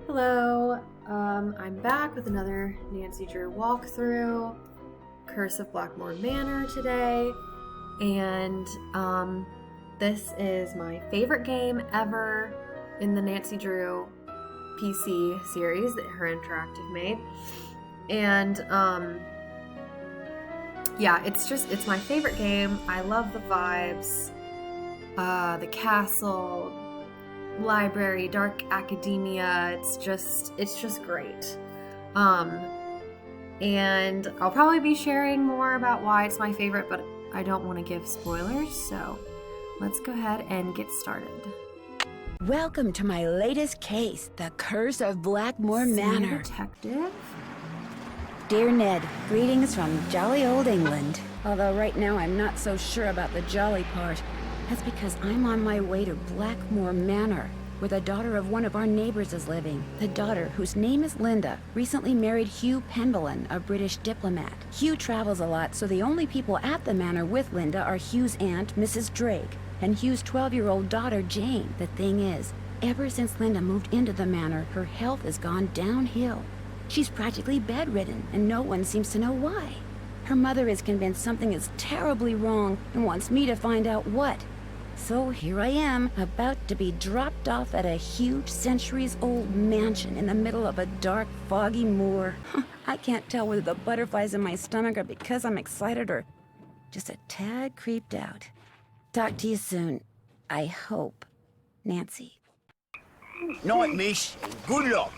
Hello, I'm back with another Nancy Drew walkthrough, Curse of Blackmoor Manor today, and this is my favorite game ever in the Nancy Drew PC series that Her Interactive made, and yeah, it's my favorite game. I love the vibes, the castle, library, dark academia. It's just great. And I'll probably be sharing more about why it's my favorite, but I don't want to give spoilers, so let's go ahead and get started. Welcome to my latest case, the Curse of Blackmoor Manor. Detective? Dear Ned, greetings from jolly old England. Although right now I'm not so sure about the jolly part. That's because I'm on my way to Blackmoor Manor, where the daughter of one of our neighbors is living. The daughter, whose name is Linda, recently married Hugh Penbellan, a British diplomat. Hugh travels a lot, so the only people at the manor with Linda are Hugh's aunt, Mrs. Drake, and Hugh's 12-year-old daughter, Jane. The thing is, ever since Linda moved into the manor, her health has gone downhill. She's practically bedridden, and no one seems to know why. Her mother is convinced something is terribly wrong and wants me to find out what. So here I am, about to be dropped off at a huge centuries-old mansion in the middle of a dark, foggy moor. I can't tell whether the butterflies in my stomach are because I'm excited or just a tad creeped out. Talk to you soon. I hope. Nancy. Night, miss. Good luck.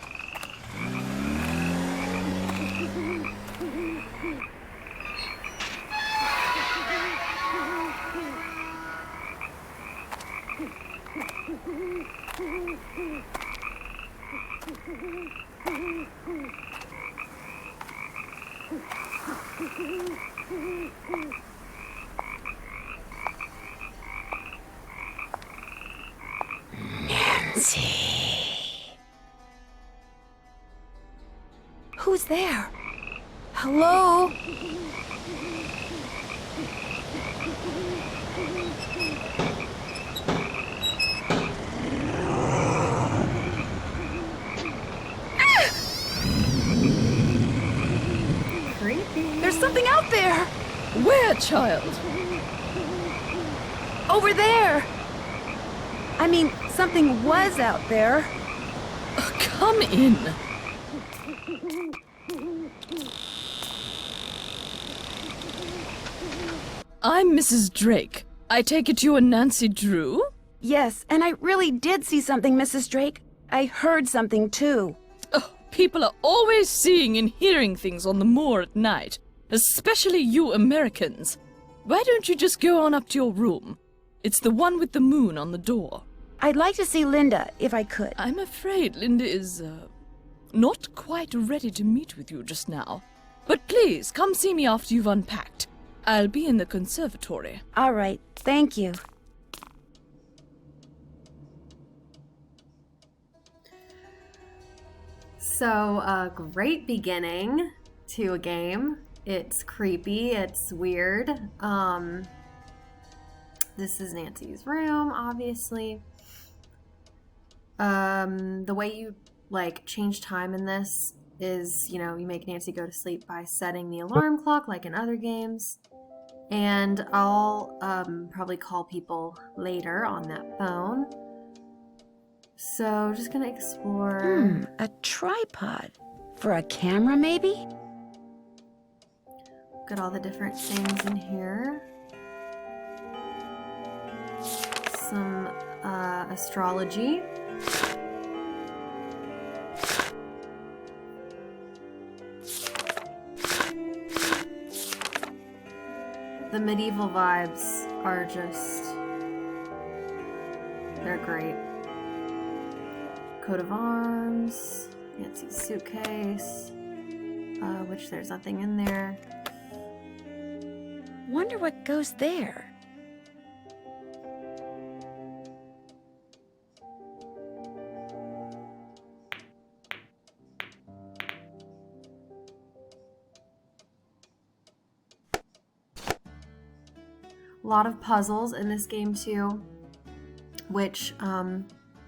Nancy. Who's there? Hello? There's something out there! Where, child? Over there! I mean, something was out there. Come in. I'm Mrs. Drake. I take it you are Nancy Drew? Yes, and I really did see something, Mrs. Drake. I heard something, too. Oh, people are always seeing and hearing things on the moor at night, especially you Americans. Why don't you just go on up to your room? It's the one with the moon on the door. I'd like to see Linda, if I could. I'm afraid Linda is, not quite ready to meet with you just now. But please, come see me after you've unpacked. I'll be in the conservatory. All right, thank you. So, a great beginning to a game. It's creepy, it's weird. This is Nancy's room, obviously. The way you, change time in this is, you make Nancy go to sleep by setting the alarm clock, like in other games. And I'll, probably call people later on that phone. So, just gonna explore... A tripod. For a camera, maybe? Got all the different things in here. Some, astrology. The medieval vibes are just... they're great. Coat of arms, Nancy's suitcase, which there's nothing in there. Wonder what goes there. A lot of puzzles in this game too, which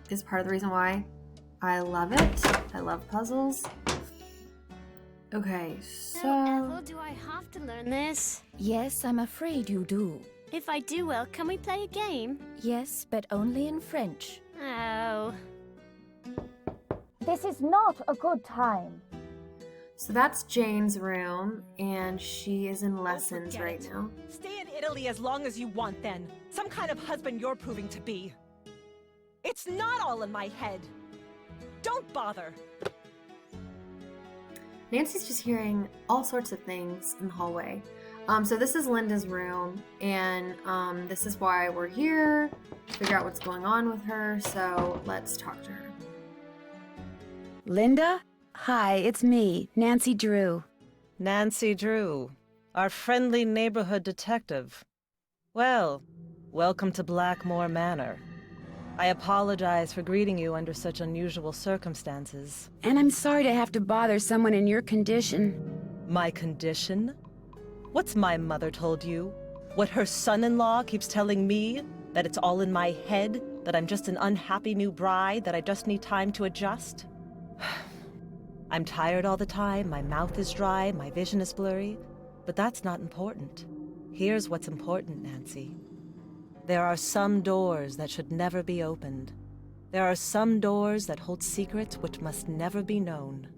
is part of the reason why I love it. I love puzzles. Okay, So, Ethel, do I have to learn this? Yes, I'm afraid you do. If I do well, can we play a game? Yes, but only in French. Oh. This is not a good time. So that's Jane's room, and she is in lessons forget right it. now. Stay in Italy as long as you want, then. Some kind of husband you're proving to be. It's not all in my head. Don't bother. Nancy's just hearing all sorts of things in the hallway. So this is Linda's room, and this is why we're here, to figure out what's going on with her, so let's talk to her. Linda? Hi, it's me, Nancy Drew. Nancy Drew, our friendly neighborhood detective. Well, welcome to Blackmoor Manor. I apologize for greeting you under such unusual circumstances. And I'm sorry to have to bother someone in your condition. My condition? What's my mother told you? What her son-in-law keeps telling me? That it's all in my head? That I'm just an unhappy new bride? That I just need time to adjust? I'm tired all the time, my mouth is dry, my vision is blurry. But that's not important. Here's what's important, Nancy. There are some doors that should never be opened. There are some doors that hold secrets which must never be known.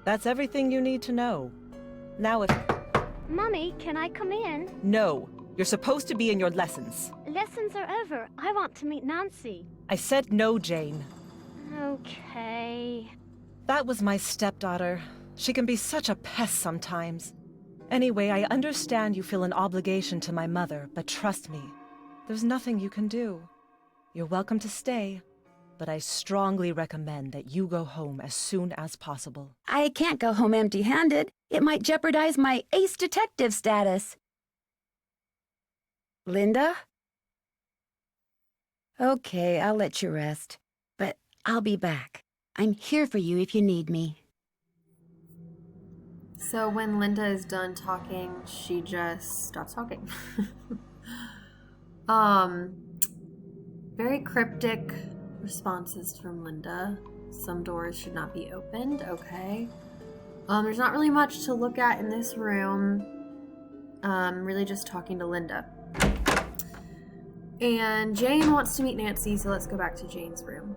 That's everything you need to know. Now if... Mummy, can I come in? No, you're supposed to be in your lessons. Lessons are over. I want to meet Nancy. I said no, Jane. Okay. That was my stepdaughter. She can be such a pest sometimes. Anyway, I understand you feel an obligation to my mother, but trust me, there's nothing you can do. You're welcome to stay, but I strongly recommend that you go home as soon as possible. I can't go home empty-handed. It might jeopardize my ace detective status. Linda? Okay, I'll let you rest. But I'll be back. I'm here for you if you need me. So when Linda is done talking, she just stops talking. Very cryptic responses from Linda. Some doors should not be opened, okay. There's not really much to look at in this room. Really just talking to Linda. And Jane wants to meet Nancy, so let's go back to Jane's room.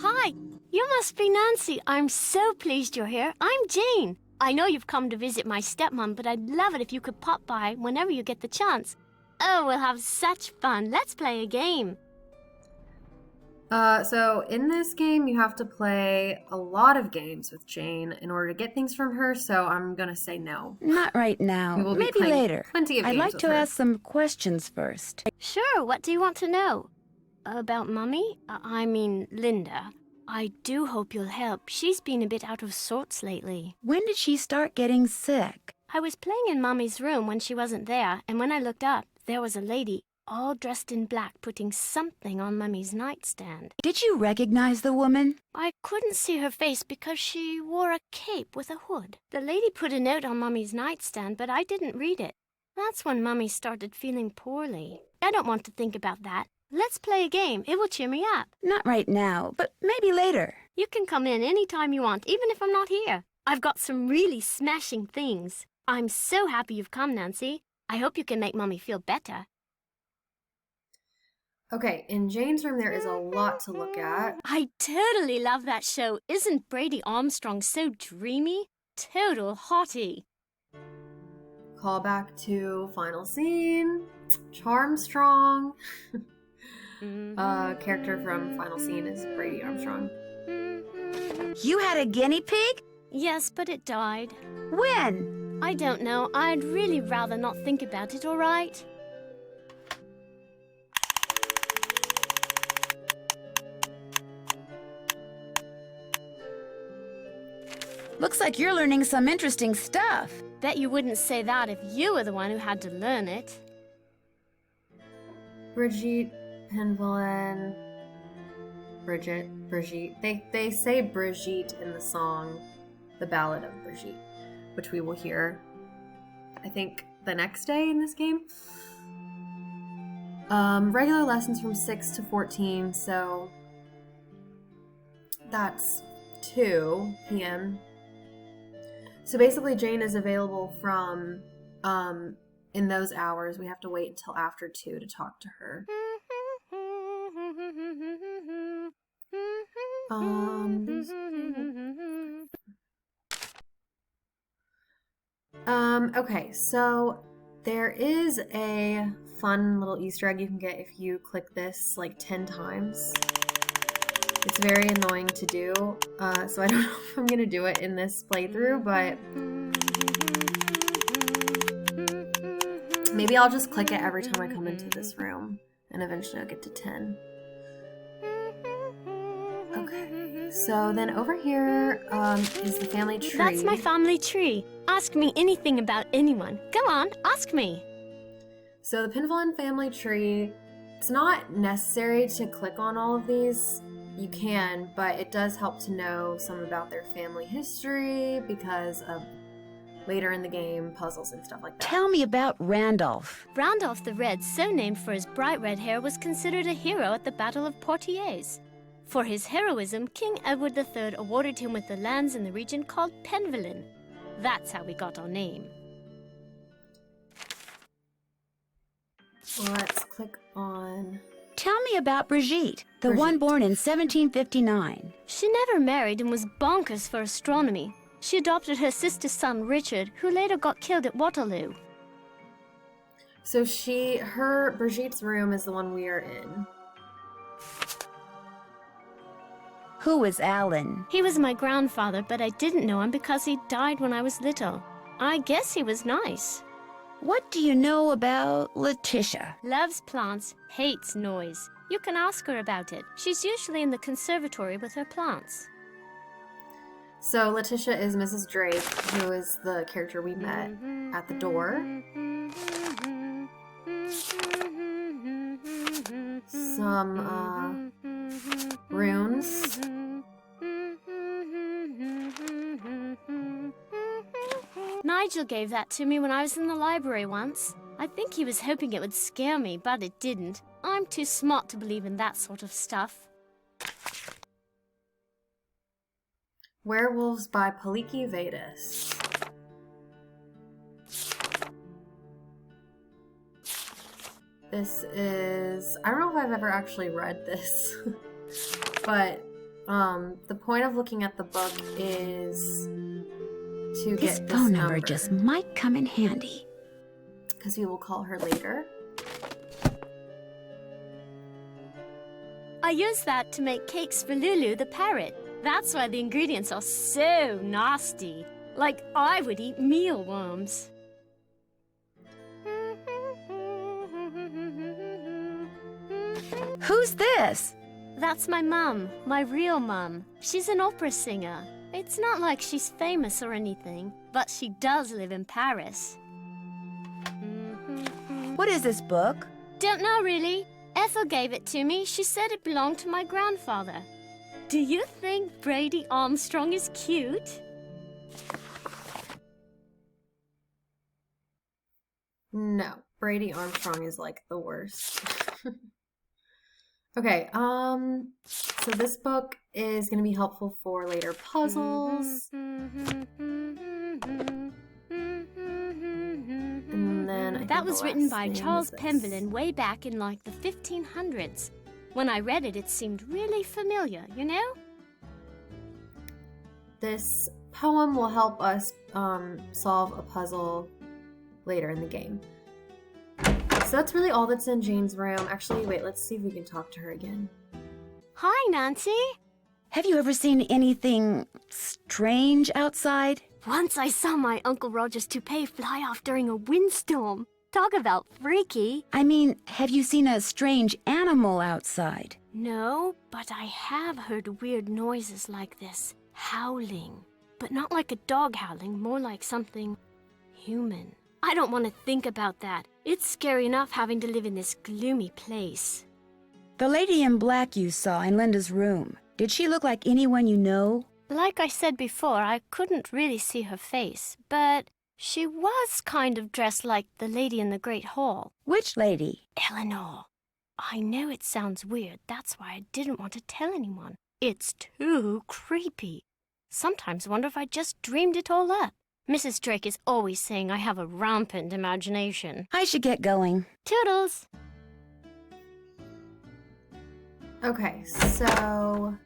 Hi, you must be Nancy. I'm so pleased you're here. I'm Jane. I know you've come to visit my stepmom, but I'd love it if you could pop by whenever you get the chance. Oh, we'll have such fun. Let's play a game. So in this game, you have to play a lot of games with Jane in order to get things from her, so I'm gonna say no. Not right now. We will be Maybe playing later. plenty of I'd games like with to her. ask some questions first. Sure, what do you want to know? About Mummy? I mean, Linda. I do hope you'll help. She's been a bit out of sorts lately. When did she start getting sick? I was playing in Mummy's room when she wasn't there, and when I looked up, there was a lady, all dressed in black, putting something on Mummy's nightstand. Did you recognize the woman? I couldn't see her face because she wore a cape with a hood. The lady put a note on Mummy's nightstand, but I didn't read it. That's when Mummy started feeling poorly. I don't want to think about that. Let's play a game. It will cheer me up. Not right now, but maybe later. You can come in any time you want, even if I'm not here. I've got some really smashing things. I'm so happy you've come, Nancy. I hope you can make Mummy feel better. Okay, in Jane's room there is a lot to look at. I totally love that show. Isn't Brady Armstrong so dreamy? Total hottie. Call back to final scene. Charmstrong. Character from final scene is Brady Armstrong. You had a guinea pig? Yes, but it died. When? I don't know. I'd really rather not think about it, all right? Looks like you're learning some interesting stuff. Bet you wouldn't say that if you were the one who had to learn it. Brigitte, Penvillain, Brigitte. They say Brigitte in the song, The Ballad of Brigitte, which we will hear, I think, the next day in this game. Regular lessons from 6 to 14, so that's 2 p.m. So basically Jane is available from, in those hours. We have to wait until after 2 to talk to her. Okay, so there is a fun little Easter egg you can get if you click this like 10 times. It's very annoying to do, so I don't know if I'm gonna do it in this playthrough, but maybe I'll just click it every time I come into this room, and eventually I'll get to 10. Okay, so then over here is the family tree. That's my family tree. Ask me anything about anyone. Go on, ask me. So the Penvillin family tree, it's not necessary to click on all of these. You can, but it does help to know some about their family history because of later in the game puzzles and stuff like that. Tell me about Randolph. Randolph the Red, so named for his bright red hair, was considered a hero at the Battle of Poitiers. For his heroism, King Edward III awarded him with the lands in the region called Penvillin. That's how we got our name. Let's click on... Tell me about Brigitte, the one born in 1759. She never married and was bonkers for astronomy. She adopted her sister's son, Richard, who later got killed at Waterloo. So Brigitte's room is the one we are in. Who is Alan? He was my grandfather, but I didn't know him because he died when I was little. I guess he was nice. What do you know about Letitia? Loves plants, hates noise. You can ask her about it. She's usually in the conservatory with her plants. So Letitia is Mrs. Drake, who is the character we met at the door. Some runes. Nigel gave that to me when I was in the library once. I think he was hoping it would scare me, but it didn't. I'm too smart to believe in that sort of stuff. Werewolves by Paliki Vedis. This is... I don't know if I've ever actually read this, but the point of looking at the book is to get this phone number just might come in handy. Because we will call her later. I used that to make cakes for Lulu the parrot. That's why the ingredients are so nasty. Like I would eat mealworms. Who's this? That's my mum, my real mum. She's an opera singer. It's not like she's famous or anything, but she does live in Paris. What is this book? Don't know really. Ethel gave it to me. She said it belonged to my grandfather. Do you think Brady Armstrong is cute? No, Brady Armstrong is like the worst. Okay, so this book is going to be helpful for later puzzles. And then that was written by Charles Penvillin way back in like the 1500s. When I read it, it seemed really familiar, you know? This poem will help us solve a puzzle later in the game. So that's really all that's in Jane's room. Actually, wait, let's see if we can talk to her again. Hi, Nancy. Have you ever seen anything strange outside? Once I saw my Uncle Roger's toupee fly off during a windstorm. Talk about freaky. I mean, have you seen a strange animal outside? No, but I have heard weird noises like this. Howling. But not like a dog howling, more like something human. I don't want to think about that. It's scary enough having to live in this gloomy place. The lady in black you saw in Linda's room, did she look like anyone you know? Like I said before, I couldn't really see her face, but she was kind of dressed like the lady in the Great Hall. Which lady? Eleanor. I know it sounds weird. That's why I didn't want to tell anyone. It's too creepy. Sometimes I wonder if I just dreamed it all up. Mrs. Drake is always saying I have a rampant imagination. I should get going. Toodles! Okay, so...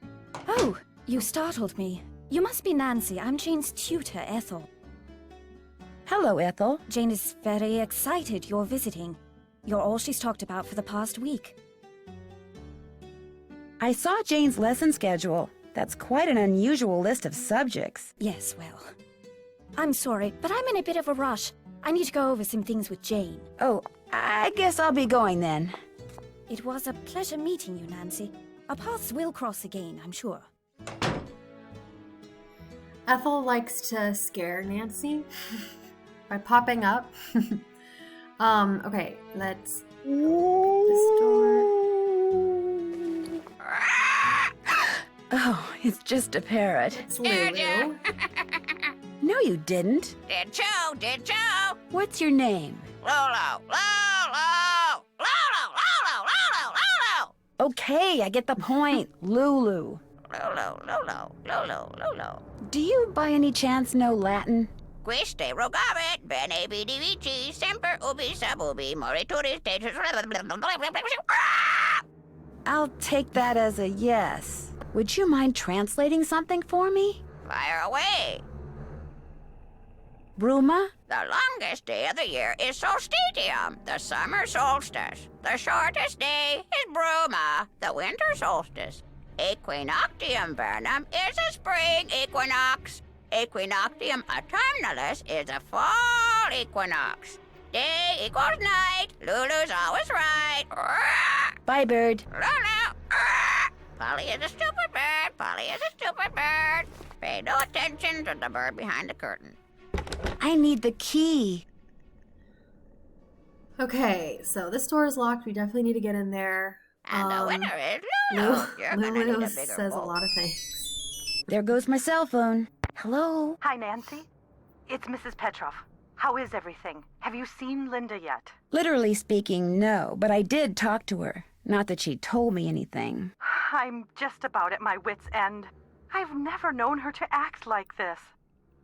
Oh, you startled me. You must be Nancy. I'm Jane's tutor, Ethel. Hello, Ethel. Jane is very excited you're visiting. You're all she's talked about for the past week. I saw Jane's lesson schedule. That's quite an unusual list of subjects. Yes, well, I'm sorry, but I'm in a bit of a rush. I need to go over some things with Jane. Oh, I guess I'll be going then. It was a pleasure meeting you, Nancy. Our paths will cross again, I'm sure. Ethel likes to scare Nancy by popping up. Okay, let's open this door. Oh, it's just a parrot. It's Lulu. No, you didn't. Did you? What's your name? Lolo. Okay, I get the point. Lulu. Lolo. Do you by any chance know Latin? Quiste rogavit, bene vidi vici, semper ubi sub ubi, morituris status. I'll take that as a yes. Would you mind translating something for me? Fire away. Bruma? The longest day of the year is solstitium, the summer solstice. The shortest day is bruma, the winter solstice. Equinoctium vernum is a spring equinox. Equinoctium autumnalis is a fall equinox. Day equals night. Lulu's always right. Bye, bird. Lulu. Polly is a stupid bird. Pay no attention to the bird behind the curtain. I need the key. Okay, so this door is locked. We definitely need to get in there. And the winner is Lulu. You're gonna need Lulu a bigger says a bowl. lot of things. There goes my cell phone. Hello? Hi, Nancy. It's Mrs. Petroff. How is everything? Have you seen Linda yet? Literally speaking, no, but I did talk to her. Not that she told me anything. I'm just about at my wit's end. I've never known her to act like this.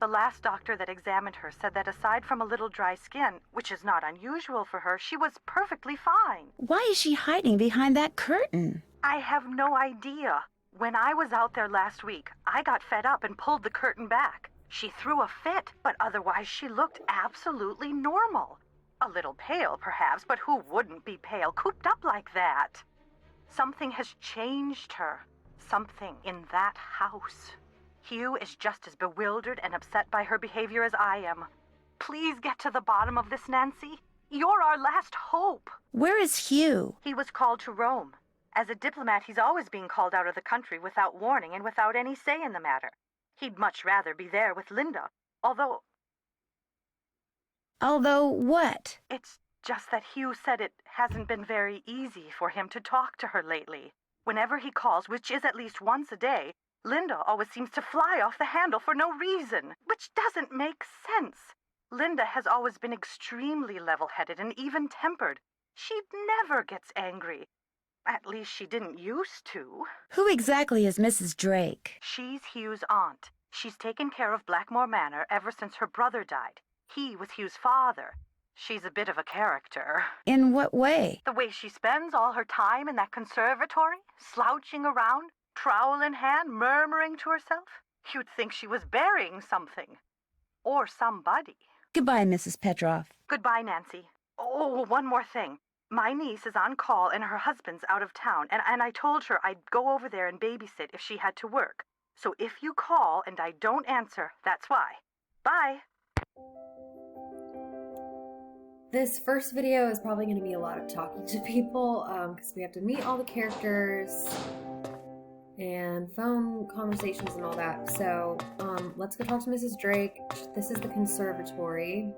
The last doctor that examined her said that aside from a little dry skin, which is not unusual for her, she was perfectly fine. Why is she hiding behind that curtain? I have no idea. When I was out there last week, I got fed up and pulled the curtain back. She threw a fit, but otherwise she looked absolutely normal. A little pale, perhaps, but who wouldn't be pale, cooped up like that? Something has changed her. Something in that house. Hugh is just as bewildered and upset by her behavior as I am. Please get to the bottom of this, Nancy. You're our last hope. Where is Hugh? He was called to Rome. As a diplomat, he's always being called out of the country without warning and without any say in the matter. He'd much rather be there with Linda, although What? it's just that Hugh said it hasn't been very easy for him to talk to her lately. Whenever he calls, which is at least once a day, Linda always seems to fly off the handle for no reason, which doesn't make sense. Linda has always been extremely level-headed and even-tempered. She never gets angry. At least she didn't used to. Who exactly is Mrs. Drake? She's Hugh's aunt. She's taken care of Blackmoor Manor ever since her brother died. He was Hugh's father. She's a bit of a character. In what way? The way she spends all her time in that conservatory, slouching around, trowel in hand, murmuring to herself. You'd think she was burying something. Or somebody. Goodbye, Mrs. Petroff. Goodbye, Nancy. Oh, one more thing. My niece is on call and her husband's out of town, and I told her I'd go over there and babysit if she had to work. So if you call and I don't answer, that's why. Bye. This first video is probably going to be a lot of talking to people because we have to meet all the characters and phone conversations and all that. So let's go talk to Mrs. Drake. This is the conservatory.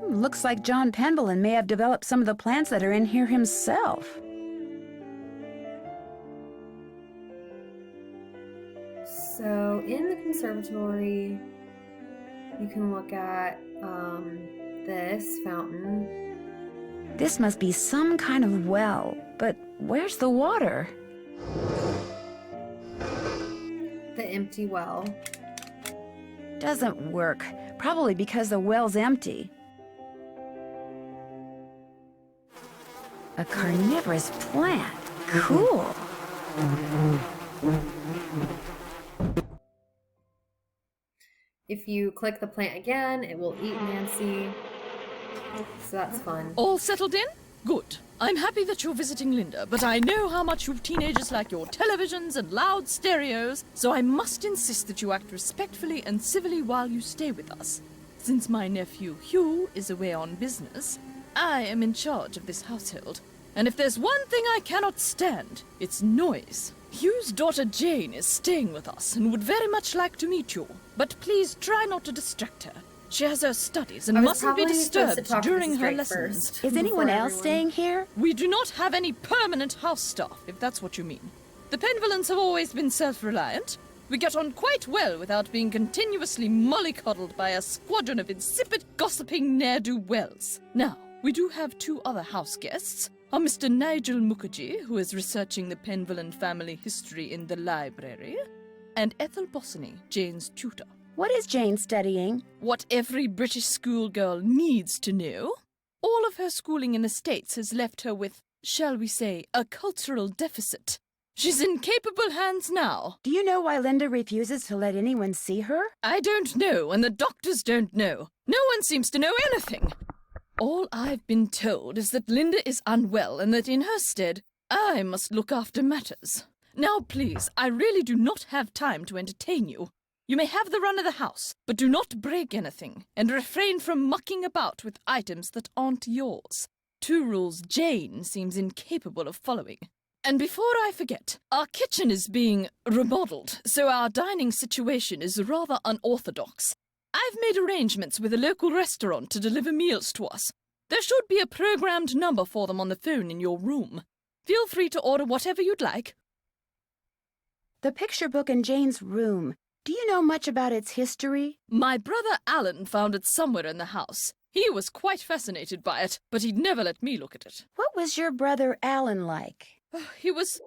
Looks like John Penbelin may have developed some of the plants that are in here himself. So in the conservatory, you can look at this fountain. This must be some kind of well, but where's the water? The empty well. Doesn't work. Probably because the well's empty. A carnivorous plant. Cool. If you click the plant again, it will eat Nancy. So that's fun. All settled in? Good. I'm happy that you're visiting Linda, but I know how much you teenagers like your televisions and loud stereos, so I must insist that you act respectfully and civilly while you stay with us. Since my nephew Hugh is away on business, I am in charge of this household. And if there's one thing I cannot stand, it's noise. Hugh's daughter Jane is staying with us and would very much like to meet you, but please try not to distract her. She has her studies and mustn't be disturbed during her lessons. Is anyone else staying here? We do not have any permanent house staff, if that's what you mean. The Penvillans have always been self-reliant. We get on quite well without being continuously mollycoddled by a squadron of insipid, gossiping ne'er-do-wells. Now, we do have 2 other house guests. Are Mr. Nigel Mukherjee, who is researching the Penvillan family history in the library, and Ethel Bossany, Jane's tutor. What is Jane studying? What every British schoolgirl needs to know. All of her schooling in the States has left her with, shall we say, a cultural deficit. She's in capable hands now. Do you know why Linda refuses to let anyone see her? I don't know, and the doctors don't know. No one seems to know anything. All I've been told is that Linda is unwell and that in her stead, I must look after matters. Now, please, I really do not have time to entertain you. You may have the run of the house, but do not break anything, and refrain from mucking about with items that aren't yours. 2 rules Jane seems incapable of following. And before I forget, our kitchen is being remodeled, so our dining situation is rather unorthodox. I've made arrangements with a local restaurant to deliver meals to us. There should be a programmed number for them on the phone in your room. Feel free to order whatever you'd like. The picture book in Jane's room. Do you know much about its history? My brother Alan found it somewhere in the house. He was quite fascinated by it, but he'd never let me look at it. What was your brother Alan like? He was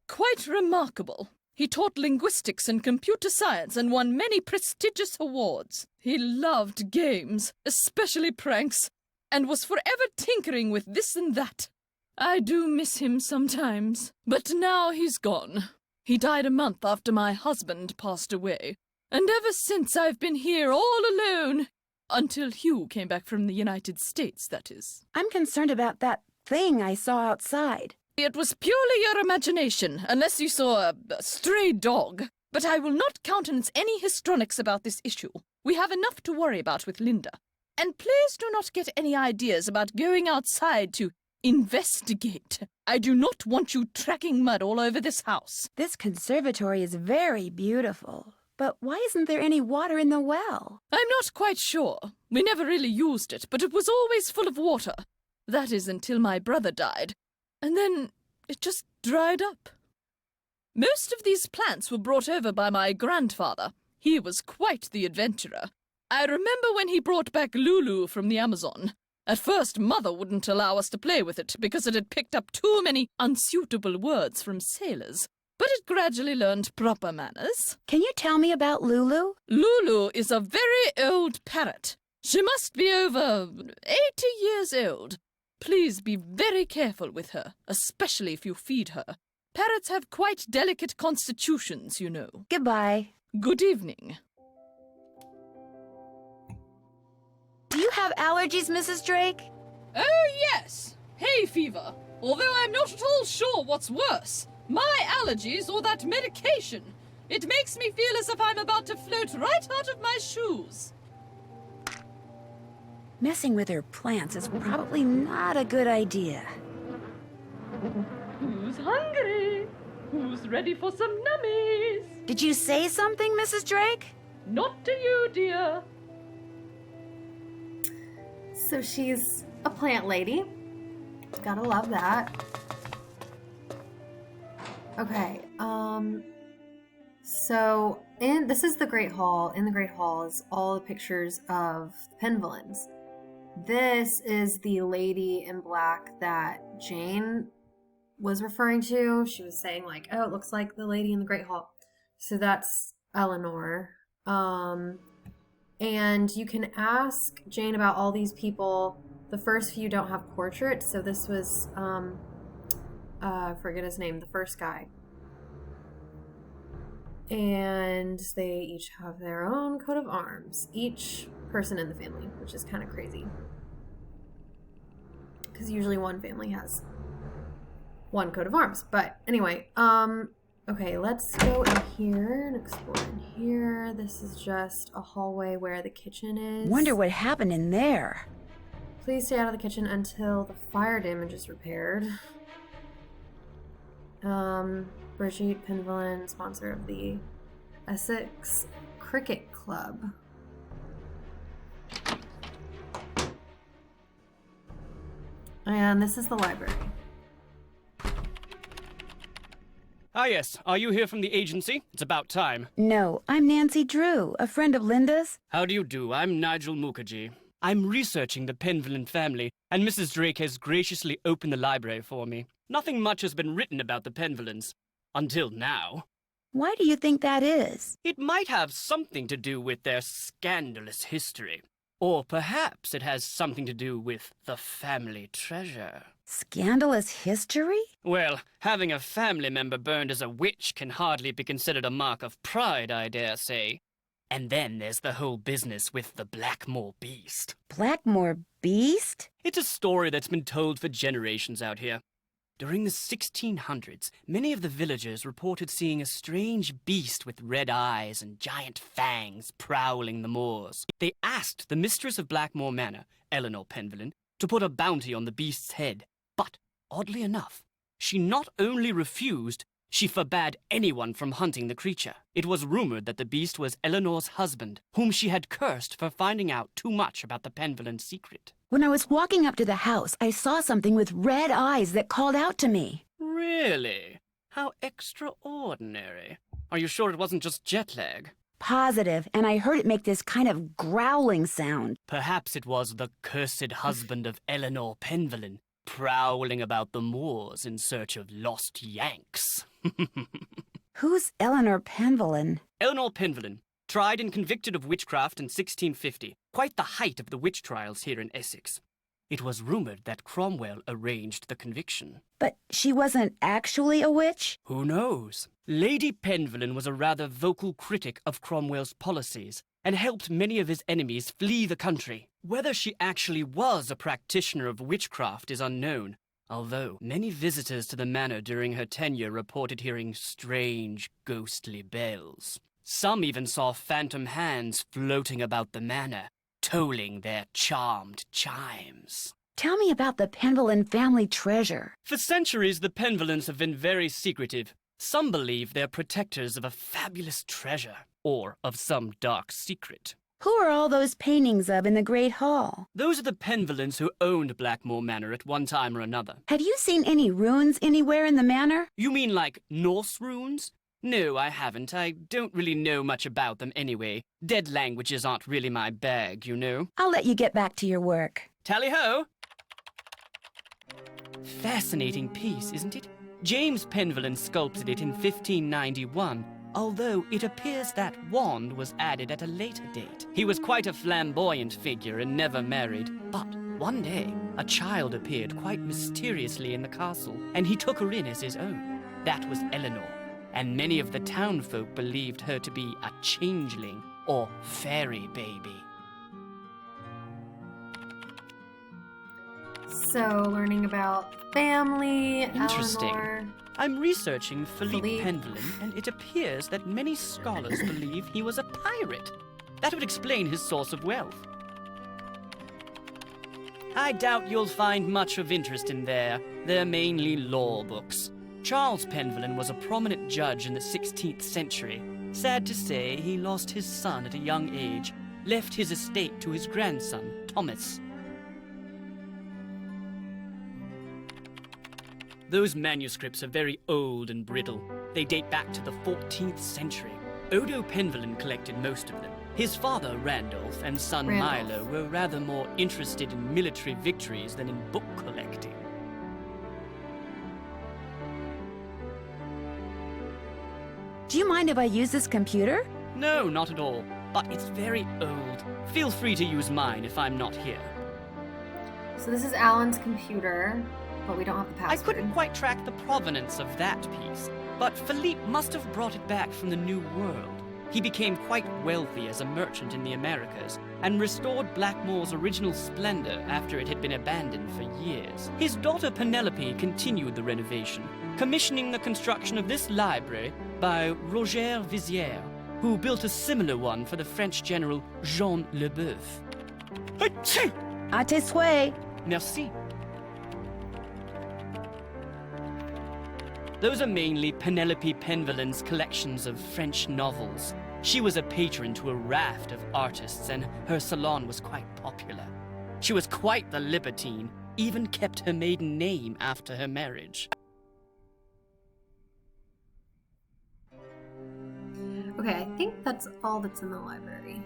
quite remarkable. He taught linguistics and computer science and won many prestigious awards. He loved games, especially pranks, and was forever tinkering with this and that. I do miss him sometimes, but now he's gone. He died a month after my husband passed away, and ever since I've been here all alone. Until Hugh came back from the United States, that is. I'm concerned about that thing I saw outside. It was purely your imagination, unless you saw a stray dog. But I will not countenance any histrionics about this issue. We have enough to worry about with Linda. And please do not get any ideas about going outside to investigate. I do not want you tracking mud all over this house. This conservatory is very beautiful. But why isn't there any water in the well? I'm not quite sure. We never really used it, but it was always full of water. That is until my brother died. And then it just dried up. Most of these plants were brought over by my grandfather. He was quite the adventurer. I remember when he brought back Lulu from the Amazon. At first, Mother wouldn't allow us to play with it because it had picked up too many unsuitable words from sailors. But it gradually learned proper manners. Can you tell me about Lulu? Lulu is a very old parrot. She must be over 80 years old. Please be very careful with her, especially if you feed her. Parrots have quite delicate constitutions, you know. Goodbye. Good evening. Do you have allergies, Mrs. Drake? Oh, yes. Hay fever. Although I'm not at all sure what's worse. My allergies or that medication. It makes me feel as if I'm about to float right out of my shoes. Messing with her plants is probably not a good idea. Who's hungry? Who's ready for some nummies? Did you say something, Mrs. Drake? Not to you, dear. So she's a plant lady. Gotta love that. Okay, so this is the Great Hall. In the Great Hall is all the pictures of the Penvillans. This is the lady in black that Jane was referring to. She was saying like, oh, it looks like the lady in the Great Hall. So that's Eleanor. And you can ask Jane about all these people. The first few don't have portraits, so this was, forget his name, the first guy. And they each have their own coat of arms, each person in the family, which is kind of crazy. Because usually one family has one coat of arms. But anyway, okay, let's go in here and explore in here. This is just a hallway where the kitchen is. Wonder what happened in there. Please stay out of the kitchen until the fire damage is repaired. Brigitte Penvillin, sponsor of the Essex Cricket Club. And this is the library. Ah, yes. Are you here from the agency? It's about time. No, I'm Nancy Drew, a friend of Linda's. How do you do? I'm Nigel Mukherjee. I'm researching the Penvillin family, and Mrs. Drake has graciously opened the library for me. Nothing much has been written about the Penvillins. Until now. Why do you think that is? It might have something to do with their scandalous history. Or perhaps it has something to do with the family treasure. Scandalous history? Well, having a family member burned as a witch can hardly be considered a mark of pride, I dare say. And then there's the whole business with the Blackmoor beast. Blackmoor beast? It's a story that's been told for generations out here. During the 1600s, many of the villagers reported seeing a strange beast with red eyes and giant fangs prowling the moors. They asked the mistress of Blackmoor Manor, Eleanor Penvillin, to put a bounty on the beast's head. But, oddly enough, she not only refused, she forbade anyone from hunting the creature. It was rumored that the beast was Eleanor's husband, whom she had cursed for finding out too much about the Penvillin secret. When I was walking up to the house, I saw something with red eyes that called out to me. Really? How extraordinary. Are you sure it wasn't just jet lag? Positive, and I heard it make this kind of growling sound. Perhaps it was the cursed husband of Eleanor Penvillin, prowling about the moors in search of lost Yanks. Who's Eleanor Penvillin? Eleanor Penvillin, tried and convicted of witchcraft in 1650, quite the height of the witch trials here in Essex. It was rumored that Cromwell arranged the conviction. But she wasn't actually a witch? Who knows? Lady Penvillin was a rather vocal critic of Cromwell's policies and helped many of his enemies flee the country. Whether she actually was a practitioner of witchcraft is unknown, although many visitors to the manor during her tenure reported hearing strange, ghostly bells. Some even saw phantom hands floating about the manor, tolling their charmed chimes. Tell me about the Penvillin family treasure. For centuries, the Penvillins have been very secretive. Some believe they're protectors of a fabulous treasure, or of some dark secret. Who are all those paintings of in the Great Hall? Those are the Penvillins who owned Blackmoor Manor at one time or another. Have you seen any runes anywhere in the manor? You mean like Norse runes? No, I haven't. I don't really know much about them anyway. Dead languages aren't really my bag, you know. I'll let you get back to your work. Tally-ho! Fascinating piece, isn't it? James Penvillin sculpted it in 1591, although it appears that wand was added at a later date. He was quite a flamboyant figure and never married, but one day a child appeared quite mysteriously in the castle, and he took her in as his own. That was Eleanor, and many of the townfolk believed her to be a changeling or fairy baby. So, learning about family, Interesting. Eleanor. I'm researching Philippe Penvillin, and it appears that many scholars believe he was a pirate. That would explain his source of wealth. I doubt you'll find much of interest in there. They're mainly law books. Charles Penvillin was a prominent judge in the 16th century. Sad to say, he lost his son at a young age, left his estate to his grandson, Thomas. Those manuscripts are very old and brittle. They date back to the 14th century. Odo Penvillin collected most of them. His father, Randolph, and son Milo were rather more interested in military victories than in book collecting. Do you mind if I use this computer? No, not at all. But it's very old. Feel free to use mine if I'm not here. So this is Alan's computer, but we don't have the password. I couldn't quite track the provenance of that piece, but Philippe must have brought it back from the New World. He became quite wealthy as a merchant in the Americas and restored Blackmoor's original splendor after it had been abandoned for years. His daughter Penelope continued the renovation, commissioning the construction of this library by Roger Vizier, who built a similar one for the French general Jean Leboeuf. Achoo! À tes souhaits. Merci. Those are mainly Penelope Penvalin's collections of French novels. She was a patron to a raft of artists, and her salon was quite popular. She was quite the libertine, even kept her maiden name after her marriage. Okay, I think that's all that's in the library.